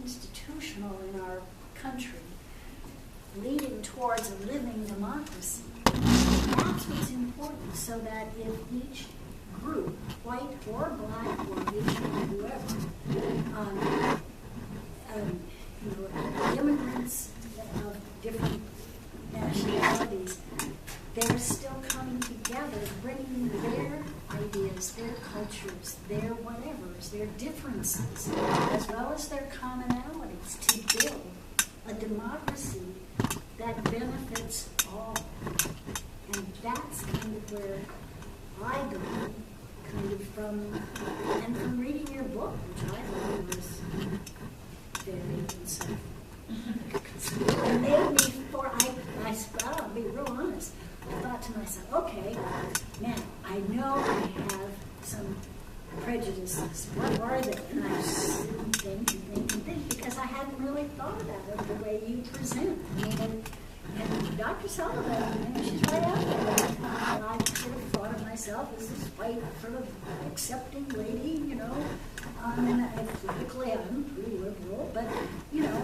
institutional in our country, leading towards a living democracy. That's what's important, so that if each group, white or black or Asian or whoever, immigrants of different nationalities, they're still coming together, bringing their ideas, their cultures, their whatevers, their differences, as well as their commonalities, to build a democracy that benefits all. And that's kind of where I go, kind of from reading your book, which I thought was very insightful. It made me, I'll be real honest, I thought to myself, okay, now I know I have some prejudices. What are they? And I think, because I hadn't really thought about it the way you present. I mean, and Dr. Sullivan, she's right out there. And I sort of thought of myself as this white, sort of accepting lady, and politically I'm pretty liberal, but,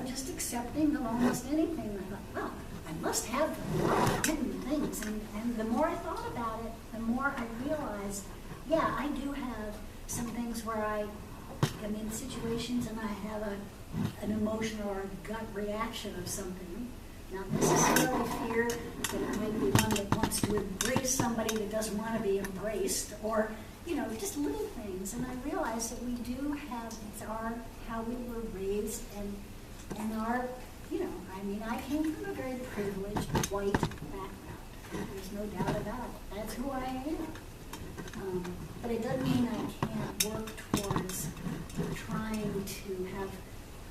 just accepting of almost anything. And I thought, oh, I must have a lot of hidden things. And the more I thought about it, the more I realized, yeah, I do have some things where I'm in situations and I have an emotion or a gut reaction of something. Not necessarily fear, but it might be one that wants to embrace somebody that doesn't want to be embraced, or, just little things. And I realized that we do have, it's how we were raised and our, I came from a very privileged white background. There's no doubt about it. That's who I am. But it doesn't mean I can't work towards trying to have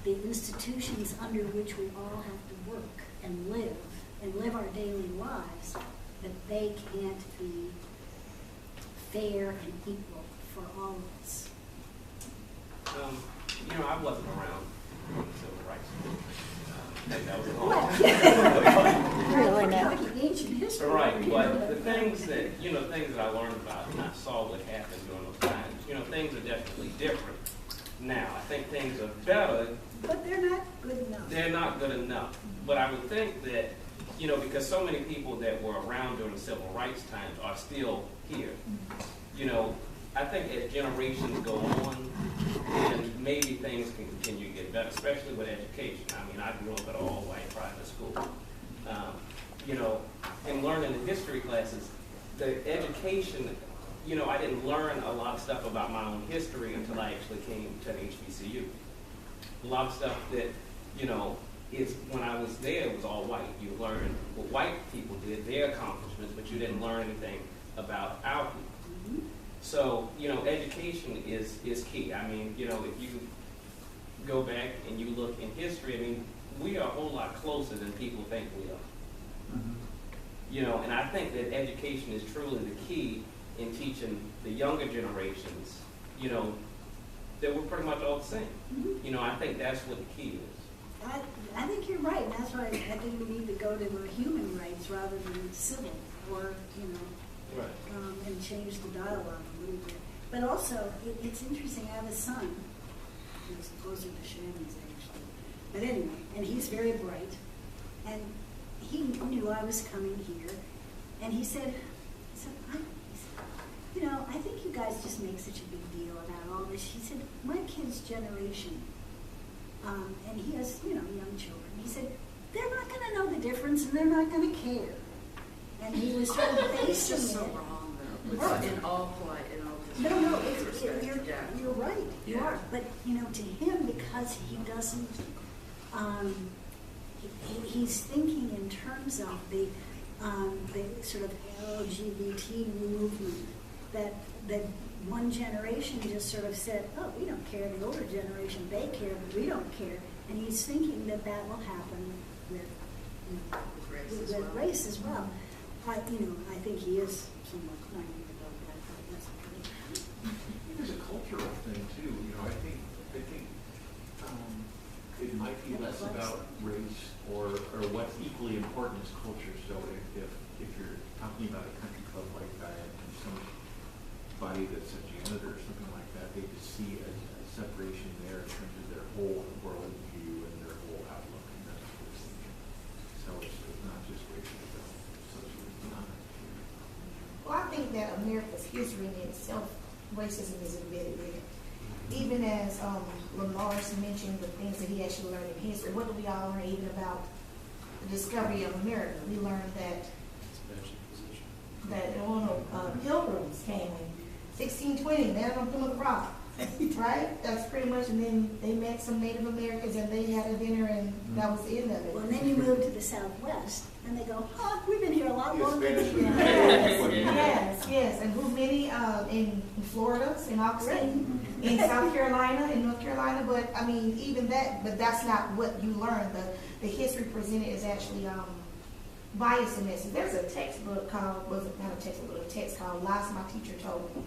the institutions under which we all have to work and live our daily lives, that they can't be fair and equal for all of us. I wasn't around when the civil rights movement. Really not. Ancient history. Right, but the things that I learned about and I saw what happened during those times, things are definitely different now. I think things are better. But they're not good enough. They're not good enough. But I would think that, because so many people that were around during the civil rights times are still here. I think as generations go on, and maybe things can continue to get better, especially with education. I grew up at an all-white private school. And learning in history classes, the education, I didn't learn a lot of stuff about my own history until I actually came to HBCU. A lot of stuff that, is when I was there, it was all white. You learned what white people did, their accomplishments, but you didn't learn anything about our people. Mm-hmm. So, education is key. If you go back and you look in history, we are a whole lot closer than people think we are. Mm-hmm. And I think that education is truly the key in teaching the younger generations, that we're pretty much all the same. Mm-hmm. I think that's what the key is. I think you're right. That's why I think we need to go to the human rights rather than civil, or, right. And change the dialogue a little bit. But also, it's interesting. I have a son who's closer to Shannon's actually. But anyway, and he's very bright. And he knew I was coming here. And he said, I think you guys just make such a big deal about all this. He said, my kid's generation, and he has, young children. He said, they're not going to know the difference and they're not going to care. And he was sort of basing it's just so it. wrong, though. Right. In all polite, in all No, you're right. You are. But, to him, because he doesn't, he's thinking in terms of the sort of LGBT movement, that one generation just sort of said, oh, we don't care. The older generation, they care, but we don't care. And he's thinking that will happen with race as well. I think he is somewhat naive about that, but that's pretty. There's a cultural thing too. I think it might be less about race or what's equally important is culture. So if you're talking about a country club like that and somebody that's a janitor or something like that, they just see a separation there in terms of their whole worldview America's history in itself, racism is embedded in it. Even as Lamar's mentioned the things that he actually learned in history, what do we all learn even about the discovery of America? We learned that pilgrims came in 1620, landed on Plymouth Rock, right? That's pretty much, and then they met some Native Americans and they had a dinner and that was the end of it. Well, and then you move to the Southwest and they go, oh, we've been here a lot longer than you have. Yes, and who many in Florida, in Oxford, in South Carolina, in North Carolina, but I mean, even that, but that's not what you learn. The history presented is actually bias and message. There's a textbook called, wasn't not a textbook, but a text called Lies My Teacher Told Me,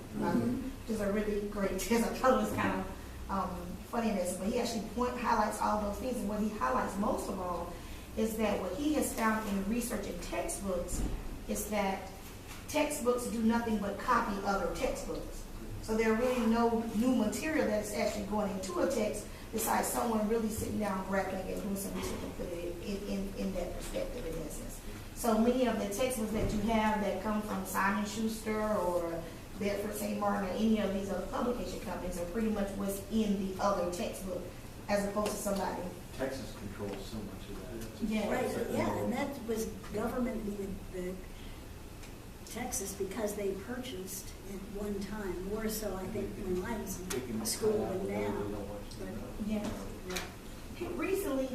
which is a really great text. I thought it was kind of funniness, but he actually highlights all those things, and what he highlights most of all is that what he has found in research in textbooks is that textbooks do nothing but copy other textbooks. So there are really no new material that's actually going into a text besides someone really sitting down, grappling and doing some research and putting it in that perspective in essence. So many of the textbooks that you have that come from Simon Schuster or Bedford St. Martin or any of these other publication companies are pretty much what's in the other textbook as opposed to somebody. Texas controls so much of that. Yeah. Right, yeah, and that was government, the Texas, because they purchased at one time, more so I think when I was in school than now. Yeah. Hey, recently,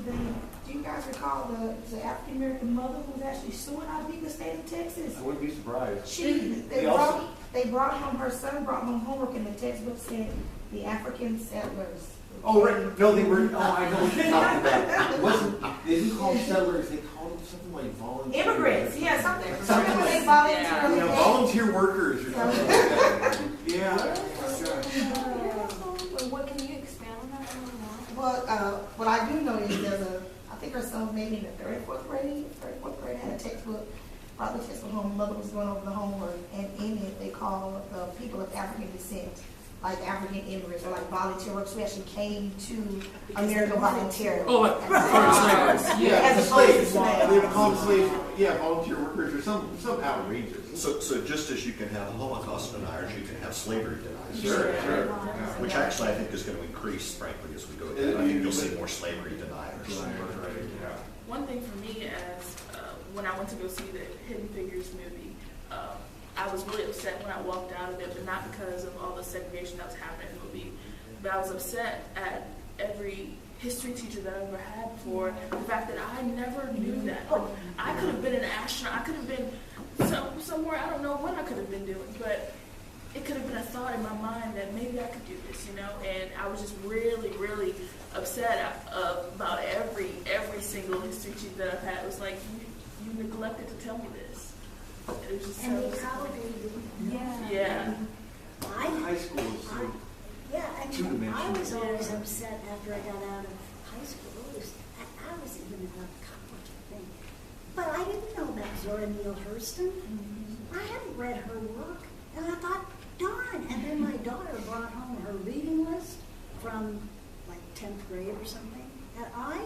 do you guys recall the African American mother who was actually suing out of the state of Texas? I wouldn't be surprised. They brought home, her son brought home homework, and the textbook said the African settlers. Oh, right. No, they were. Oh, I know what you're talking about. It wasn't. They didn't call them settlers. They called them something like volunteers. Immigrants. Yeah, something when they volunteer. Yeah, volunteer workers or something like that. Yeah. Well, what can you expand on that a little more? Well, what I do know is I think her son was maybe in the third or fourth grade, had a textbook, brought the textbook home, mother was going over the homework, and in it they called the people of African descent, like African immigrants or like volunteer workers who actually came to America voluntarily. Oh, like slaves. Yeah, as slaves. slaves. They would call them slaves. Yeah, volunteer workers or some outrageous. So just as you can have Holocaust deniers, you can have slavery deniers. Sure. Which actually I think is going to increase, frankly, as we go ahead. I think you'll see more slavery deniers. One thing for me as when I went to go see the Hidden Figures movie, I was really upset when I walked out of it, but not because of all the segregation that was happening in the movie, but I was upset at every history teacher that I ever had for the fact that I never knew that. I could have been an astronaut, I could have been somewhere, I don't know what I could have been doing, but it could have been a thought in my mind that maybe I could do this, you know, and I was just really, really upset about every single history teacher that I've had. It was like, you neglected to tell me this. It was just And so they probably didn't. Yeah. High school is so Yeah, I mean, two-dimensional. I was always upset after I got out of high school. I was even out of college, I think. But I didn't know about Zora Neale Hurston. I hadn't read her work. And I thought, darn. And then my daughter brought home her reading list from like 10th grade or something. And I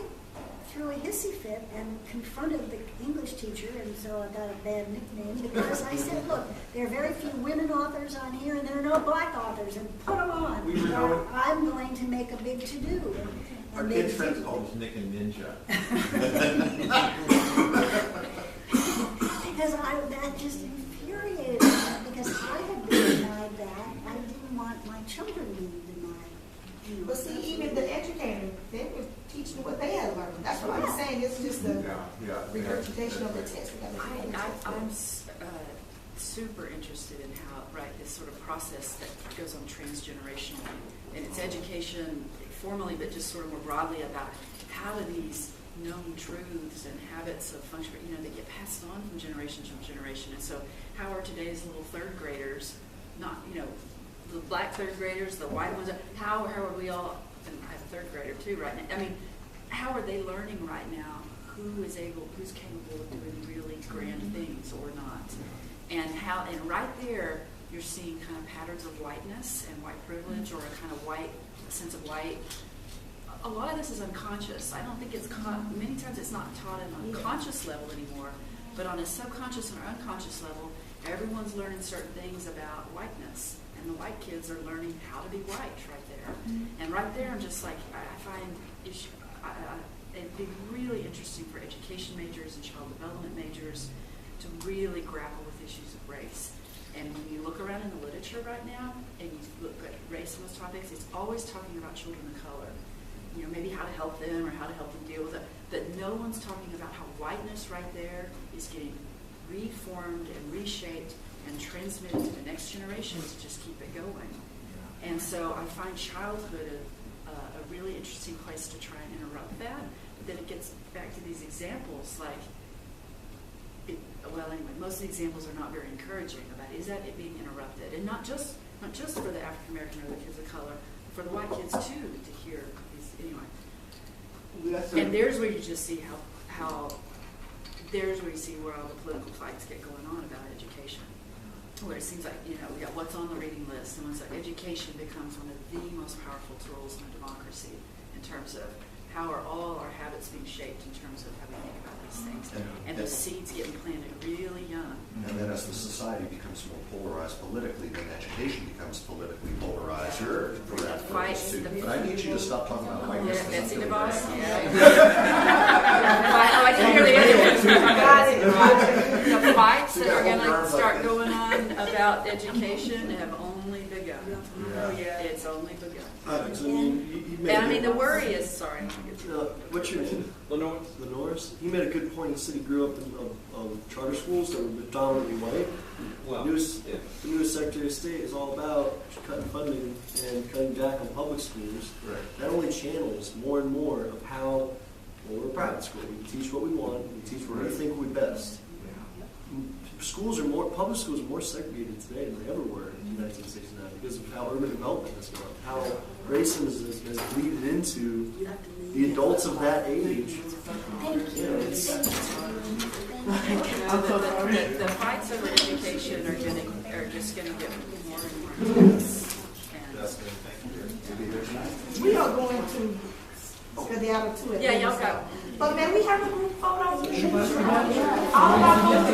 threw a hissy fit and confronted the English teacher, and so I got a bad nickname because I said, look, there are very few women authors on here and there are no black authors, and put them on. Or I'm going to make a big to-do. Our kids' friends call us Nick and Ninja. Because that just infuriated me, because I had been denied that. I didn't want my children being denied. You know, But see, even the educator, they were teaching what they had learned. That's what I'm saying. It's just the regurgitation of the text. I'm super interested in how, this sort of process that goes on transgenerationally, and it's education formally, but just sort of more broadly about how do these known truths and habits of function, they get passed on from generation to generation. And so how are today's little third graders, not, the black third graders, the white ones, how are we all, and I have a third grader too right now, how are they learning right now who's capable of doing really grand things or not? And right there, you're seeing kind of patterns of whiteness and white privilege, or a kind of sense of white. A lot of this is unconscious. I don't think many times it's not taught at an unconscious level anymore, but on a subconscious or unconscious level, everyone's learning certain things about whiteness, and the white kids are learning how to be white right there. And right there, I'm just like, I find it'd be really interesting for education majors and child development majors to really grapple with issues of race. And when you look around in the literature right now, and you look at race and those topics, it's always talking about children of color. You know, maybe how to help them or how to help them deal with it. But no one's talking about how whiteness right there is getting reformed and reshaped and transmitted to the next generation to just keep it going. And so I find childhood a really interesting place to try and interrupt that. But then it gets back to these examples like, well, anyway, most of the examples are not very encouraging about is that it being interrupted, and not just for the African American or the kids of color, but for the white kids too to hear these anyway. And there's where you just see how there's where you see where all the political fights get going on about education, where it seems like we got what's on the reading list, and it's like education becomes one of the most powerful tools in a democracy in terms of how are all our habits being shaped in terms of how we think about these things. And those seeds getting planted really young. And then as the society becomes more polarized politically, then education becomes politically polarized. Sure. For that purpose too. But I need you to stop talking about whiteness. Yeah, Betsy DeVos. I didn't hear the other one. The fights that are going to start going on about education have only begun. It's only begun. The worry is, sorry. What's your name? Lenore's. He made a good point. He said he grew up in charter schools that were predominantly white. Well, the newest Secretary of State is all about cutting funding and cutting back on public schools. Right. That only channels more and more of how, well, we're a private school. We teach what we want. We teach what we think we're best. Public schools are more segregated today than they ever were in 1969 because of how urban development has gone, how racism has bleeded into the adults of that age. The fights over education are just going to get more and more intense. We are going to the other two. Yeah, y'all got. But man, we have a group photo. All of our